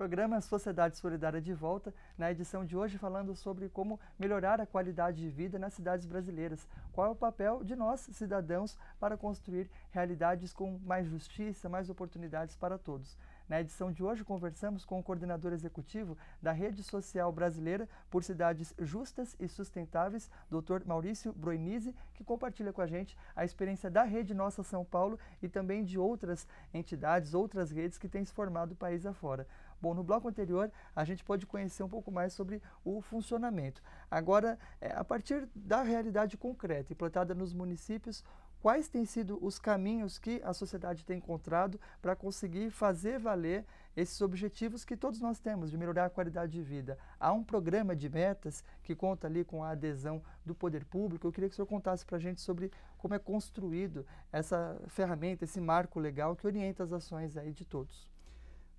Programa Sociedade Solidária de volta, na edição de hoje falando sobre como melhorar a qualidade de vida nas cidades brasileiras. Qual é o papel de nós, cidadãos, para construir realidades com mais justiça, mais oportunidades para todos. Na edição de hoje conversamos com o coordenador executivo da Rede Social Brasileira por Cidades Justas e Sustentáveis, Dr. Maurício Broinise, que compartilha com a gente a experiência da Rede Nossa São Paulo e também de outras entidades, outras redes que têm se formado o país afora. Bom, no bloco anterior a gente pode conhecer um pouco mais sobre o funcionamento. Agora, a partir da realidade concreta implantada nos municípios, quais têm sido os caminhos que a sociedade tem encontrado para conseguir fazer valer esses objetivos que todos nós temos, de melhorar a qualidade de vida? Há um programa de metas que conta ali com a adesão do poder público. Eu queria que o senhor contasse para a gente sobre como é construído essa ferramenta, esse marco legal que orienta as ações aí de todos.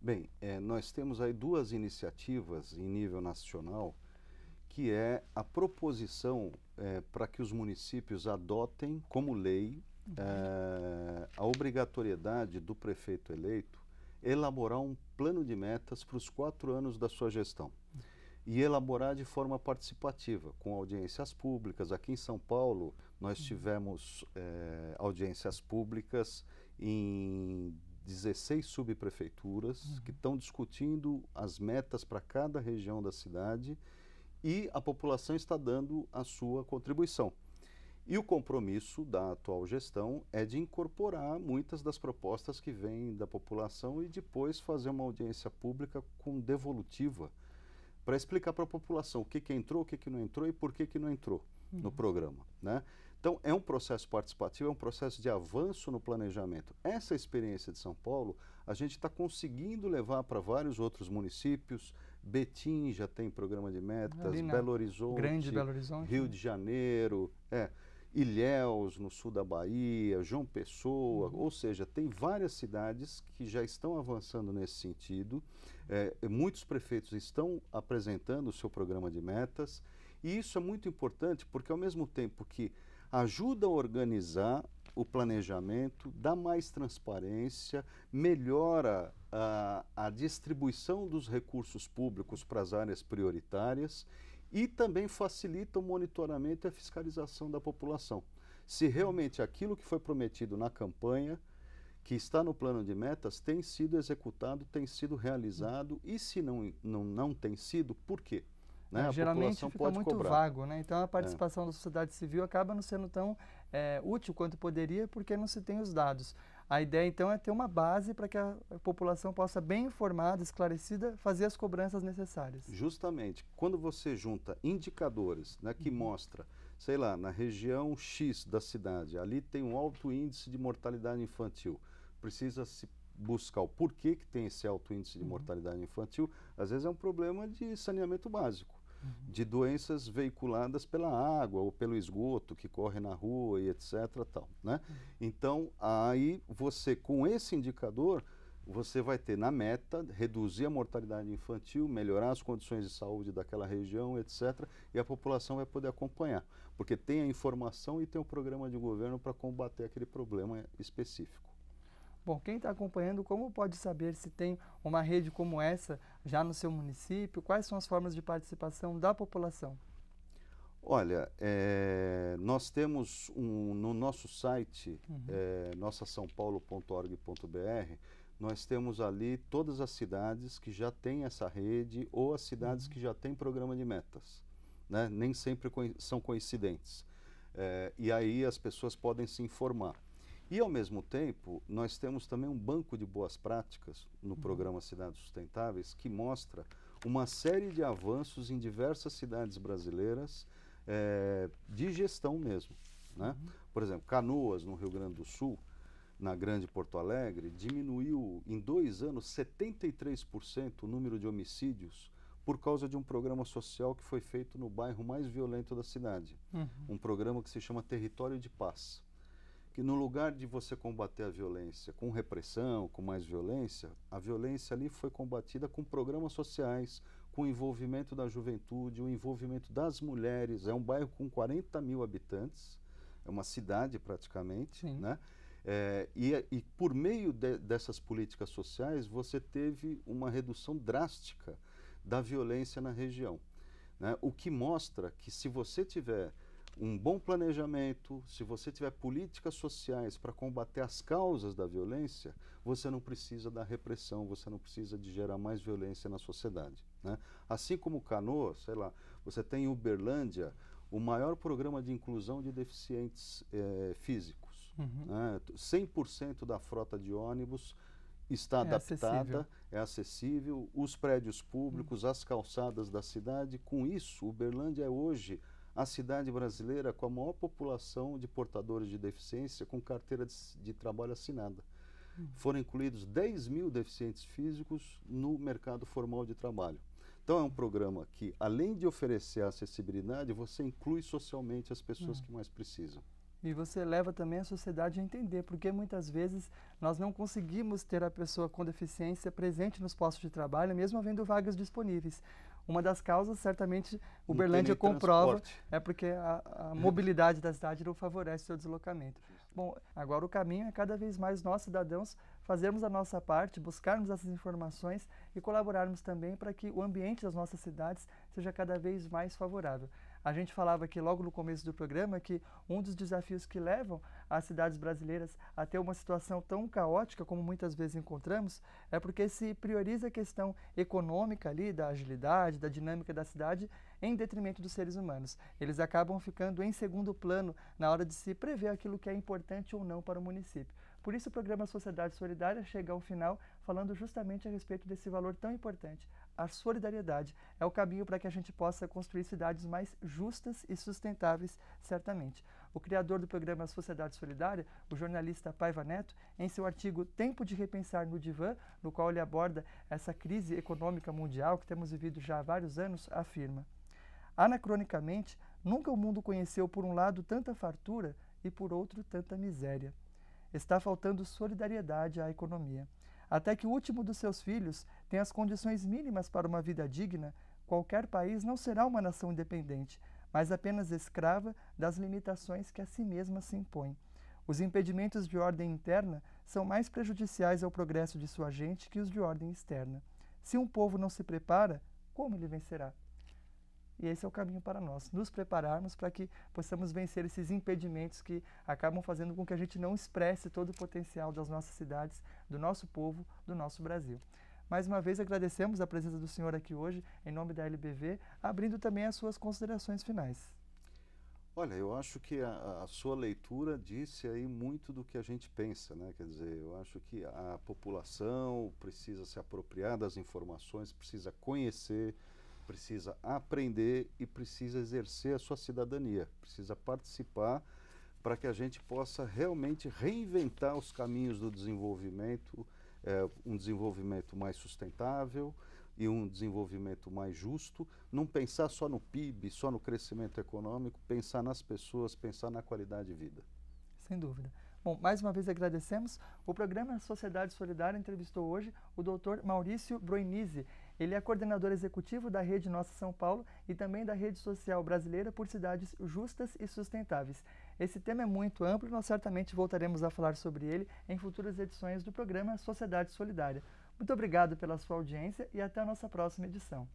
Bem, nós temos aí duas iniciativas em nível nacional, que é a proposição para que os municípios adotem como lei a obrigatoriedade do prefeito eleito elaborar um plano de metas para os 4 anos da sua gestão e elaborar de forma participativa, com audiências públicas. Aqui em São Paulo nós tivemos audiências públicas em 16 subprefeituras que estão discutindo as metas para cada região da cidade e a população está dando a sua contribuição. E o compromisso da atual gestão é de incorporar muitas das propostas que vêm da população e depois fazer uma audiência pública com devolutiva para explicar para a população o que entrou, o que não entrou e por que não entrou no programa, né? Então, é um processo participativo, é um processo de avanço no planejamento. Essa experiência de São Paulo, a gente está conseguindo levar para vários outros municípios. Betim já tem programa de metas, Belo Horizonte, Grande Belo Horizonte, Rio de Janeiro, Ilhéus, no sul da Bahia, João Pessoa, ou seja, tem várias cidades que já estão avançando nesse sentido. Muitos prefeitos estão apresentando o seu programa de metas, e isso é muito importante porque, ao mesmo tempo que ajuda a organizar o planejamento, dá mais transparência, melhora a distribuição dos recursos públicos para as áreas prioritárias e também facilita o monitoramento e a fiscalização da população. Se realmente aquilo que foi prometido na campanha, que está no plano de metas, tem sido executado, tem sido realizado, e se não tem sido, por quê? Né? Geralmente fica muito vago, né? Então a participação da sociedade civil acaba não sendo tão útil quanto poderia, porque não se tem os dados. A ideia então é ter uma base para que a população possa, bem informada, esclarecida, fazer as cobranças necessárias. Justamente, quando você junta indicadores, né, que mostra, sei lá, na região X da cidade, ali tem um alto índice de mortalidade infantil, precisa se buscar o porquê que tem esse alto índice de mortalidade infantil. Às vezes é um problema de saneamento básico, de doenças veiculadas pela água ou pelo esgoto que corre na rua e etc. Tal, né? Então, aí você, com esse indicador, você vai ter na meta reduzir a mortalidade infantil, melhorar as condições de saúde daquela região, etc. E a população vai poder acompanhar, porque tem a informação e tem o programa de governo para combater aquele problema específico. Bom, quem está acompanhando, como pode saber se tem uma rede como essa já no seu município? Quais são as formas de participação da população? Olha, nós temos no nosso site, nossasaopaulo.org.br, nós temos ali todas as cidades que já têm essa rede ou as cidades que já têm programa de metas, né? Nem sempre são coincidentes. E aí as pessoas podem se informar. E, ao mesmo tempo, nós temos também um banco de boas práticas no programa Cidades Sustentáveis que mostra uma série de avanços em diversas cidades brasileiras de gestão mesmo, né? Por exemplo, Canoas, no Rio Grande do Sul, na Grande Porto Alegre, diminuiu em 2 anos 73% o número de homicídios por causa de um programa social que foi feito no bairro mais violento da cidade. Um programa que se chama Território de Paz, que no lugar de você combater a violência com repressão, com mais violência, a violência ali foi combatida com programas sociais, com o envolvimento da juventude, o envolvimento das mulheres. É um bairro com 40 mil habitantes, é uma cidade praticamente, né? E por meio dessas políticas sociais, você teve uma redução drástica da violência na região, né? O que mostra que se você tiver um bom planejamento, se você tiver políticas sociais para combater as causas da violência, você não precisa da repressão, você não precisa de gerar mais violência na sociedade, né? Assim como Canoas, sei lá, você tem em Uberlândia o maior programa de inclusão de deficientes físicos. Né? 100% da frota de ônibus está adaptada, é acessível, os prédios públicos, as calçadas da cidade. Com isso, Uberlândia é hoje a cidade brasileira com a maior população de portadores de deficiência com carteira de trabalho assinada. Foram incluídos 10 mil deficientes físicos no mercado formal de trabalho. Então é um programa que, além de oferecer acessibilidade, você inclui socialmente as pessoas que mais precisam. E você leva também a sociedade a entender, porque muitas vezes nós não conseguimos ter a pessoa com deficiência presente nos postos de trabalho, mesmo havendo vagas disponíveis. Uma das causas, certamente, Uberlândia comprova, é porque a mobilidade da cidade não favorece o seu deslocamento. Bom, agora o caminho é cada vez mais nós, cidadãos, fazermos a nossa parte, buscarmos essas informações e colaborarmos também para que o ambiente das nossas cidades seja cada vez mais favorável. A gente falava aqui logo no começo do programa que um dos desafios que levam as cidades brasileiras a ter uma situação tão caótica como muitas vezes encontramos é porque se prioriza a questão econômica ali, da agilidade, da dinâmica da cidade, em detrimento dos seres humanos. Eles acabam ficando em segundo plano na hora de se prever aquilo que é importante ou não para o município. Por isso o programa Sociedade Solidária chega ao final falando justamente a respeito desse valor tão importante. A solidariedade é o caminho para que a gente possa construir cidades mais justas e sustentáveis, certamente. O criador do programa Sociedade Solidária, o jornalista Paiva Neto, em seu artigo Tempo de Repensar no Divã, no qual ele aborda essa crise econômica mundial que temos vivido já há vários anos, afirma: anacronicamente, nunca o mundo conheceu por um lado tanta fartura e por outro tanta miséria. Está faltando solidariedade à economia. Até que o último dos seus filhos tenha as condições mínimas para uma vida digna, qualquer país não será uma nação independente, mas apenas escrava das limitações que a si mesma se impõe. Os impedimentos de ordem interna são mais prejudiciais ao progresso de sua gente que os de ordem externa. Se um povo não se prepara, como ele vencerá? E esse é o caminho para nós, nos prepararmos para que possamos vencer esses impedimentos que acabam fazendo com que a gente não expresse todo o potencial das nossas cidades, do nosso povo, do nosso Brasil. Mais uma vez agradecemos a presença do senhor aqui hoje, em nome da LBV, abrindo também as suas considerações finais. Olha, eu acho que a sua leitura disse aí muito do que a gente pensa, né? Quer dizer, eu acho que a população precisa se apropriar das informações, precisa conhecer, precisa aprender e precisa exercer a sua cidadania, precisa participar para que a gente possa realmente reinventar os caminhos do desenvolvimento, um desenvolvimento mais sustentável e um desenvolvimento mais justo, não pensar só no PIB, só no crescimento econômico, pensar nas pessoas, pensar na qualidade de vida. Sem dúvida. Bom, mais uma vez agradecemos. O programa Sociedade Solidária entrevistou hoje o Dr. Maurício Broinizzi. Ele é coordenador executivo da Rede Nossa São Paulo e também da Rede Social Brasileira por Cidades Justas e Sustentáveis. Esse tema é muito amplo e nós certamente voltaremos a falar sobre ele em futuras edições do programa Sociedade Solidária. Muito obrigado pela sua audiência e até a nossa próxima edição.